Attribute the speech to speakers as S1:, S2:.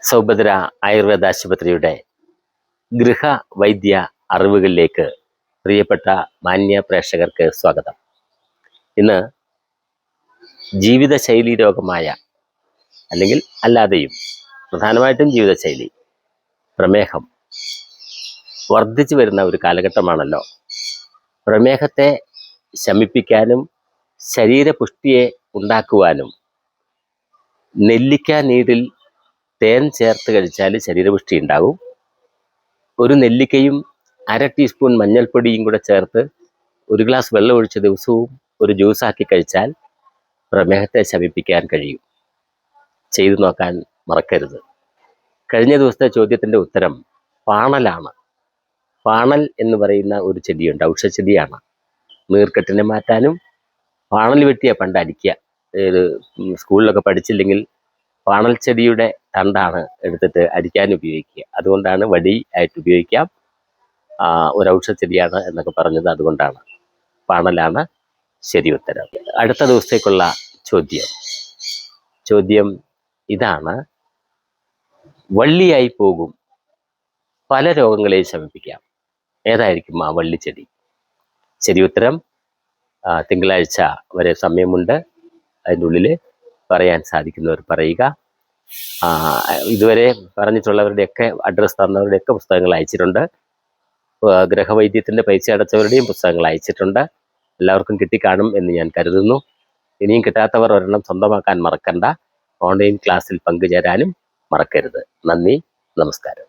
S1: സൗഭദ്ര ആയുർവേദ ആശുപത്രിയുടെ ഗൃഹവൈദ്യ അറിവുകളിലേക്ക് പ്രിയപ്പെട്ട മാന്യ പ്രേക്ഷകർക്ക് സ്വാഗതം. ഇന്ന് ജീവിതശൈലി രോഗമായ അല്ലെങ്കിൽ അല്ലാതെയും പ്രധാനമായിട്ടും ജീവിതശൈലി പ്രമേഹം വർദ്ധിച്ചു വരുന്ന ഒരു കാലഘട്ടമാണല്ലോ. പ്രമേഹത്തെ ശമിപ്പിക്കാനും ശരീരപുഷ്ടിയെ ഉണ്ടാക്കുവാനും നെല്ലിക്ക നീരിൽ തേൻ ചേർത്ത് കഴിച്ചാൽ ശരീരപുഷ്ടി ഉണ്ടാകും. ഒരു നെല്ലിക്കയും 1/2 ടീസ്പൂൺ മഞ്ഞൾപ്പൊടിയും കൂടെ ചേർത്ത് 1 ഗ്ലാസ് വെള്ളം ഒഴിച്ച് ദിവസവും ഒരു ജ്യൂസാക്കി കഴിച്ചാൽ പ്രമേഹത്തെ ശമിപ്പിക്കാൻ കഴിയും. ചെയ്തു നോക്കാൻ മറക്കരുത്. കഴിഞ്ഞ ദിവസത്തെ ചോദ്യത്തിൻ്റെ ഉത്തരം പാണലാണ്. പാണൽ എന്ന് പറയുന്ന ഒരു ചെടിയുണ്ട്, ഔഷധച്ചെടിയാണ്. നീർക്കെട്ടിനെ മാറ്റാനും പാണൽ വെട്ടിയ പണ്ട് അടിക്കുക. സ്കൂളിലൊക്കെ പഠിച്ചില്ലെങ്കിൽ പാണൽ ചെടിയുടെ തണ്ടാണ് എടുത്തിട്ട് അടിക്കാൻ ഉപയോഗിക്കുക. അതുകൊണ്ടാണ് വടി ആയിട്ട് ഉപയോഗിക്കാം. ഒരു ഔഷധച്ചെടിയാണ് എന്നൊക്കെ പറഞ്ഞത് അതുകൊണ്ടാണ്. പാണലാണ് ശരി ഉത്തരം. അടുത്ത ദിവസത്തേക്കുള്ള ചോദ്യം ഇതാണ്: വള്ളിയായി പോകും, പല രോഗങ്ങളെയും ശമിപ്പിക്കാം. ഏതായിരിക്കും ആ വള്ളിച്ചെടി? ശരി ഉത്തരം തിങ്കളാഴ്ച വരെ സമയമുണ്ട്. അതിൻ്റെ ഉള്ളിൽ പറയാൻ സാധിക്കുന്നവർ പറയുക. ഇതുവരെ പറഞ്ഞിട്ടുള്ളവരുടെയൊക്കെ അഡ്രസ്സ് തന്നവരുടെയൊക്കെ പുസ്തകങ്ങൾ അയച്ചിട്ടുണ്ട്. ഗൃഹവൈദ്യത്തിൻ്റെ പൈസ അടച്ചവരുടെയും പുസ്തകങ്ങൾ അയച്ചിട്ടുണ്ട്. എല്ലാവർക്കും കിട്ടിക്കാണും എന്ന് ഞാൻ കരുതുന്നു. ഇനിയും കിട്ടാത്തവർ ഒരെണ്ണം സ്വന്തമാക്കാൻ മറക്കണ്ട. ഓൺലൈൻ ക്ലാസ്സിൽ പങ്കുചേരാനും മറക്കരുത്. നന്ദി, നമസ്കാരം.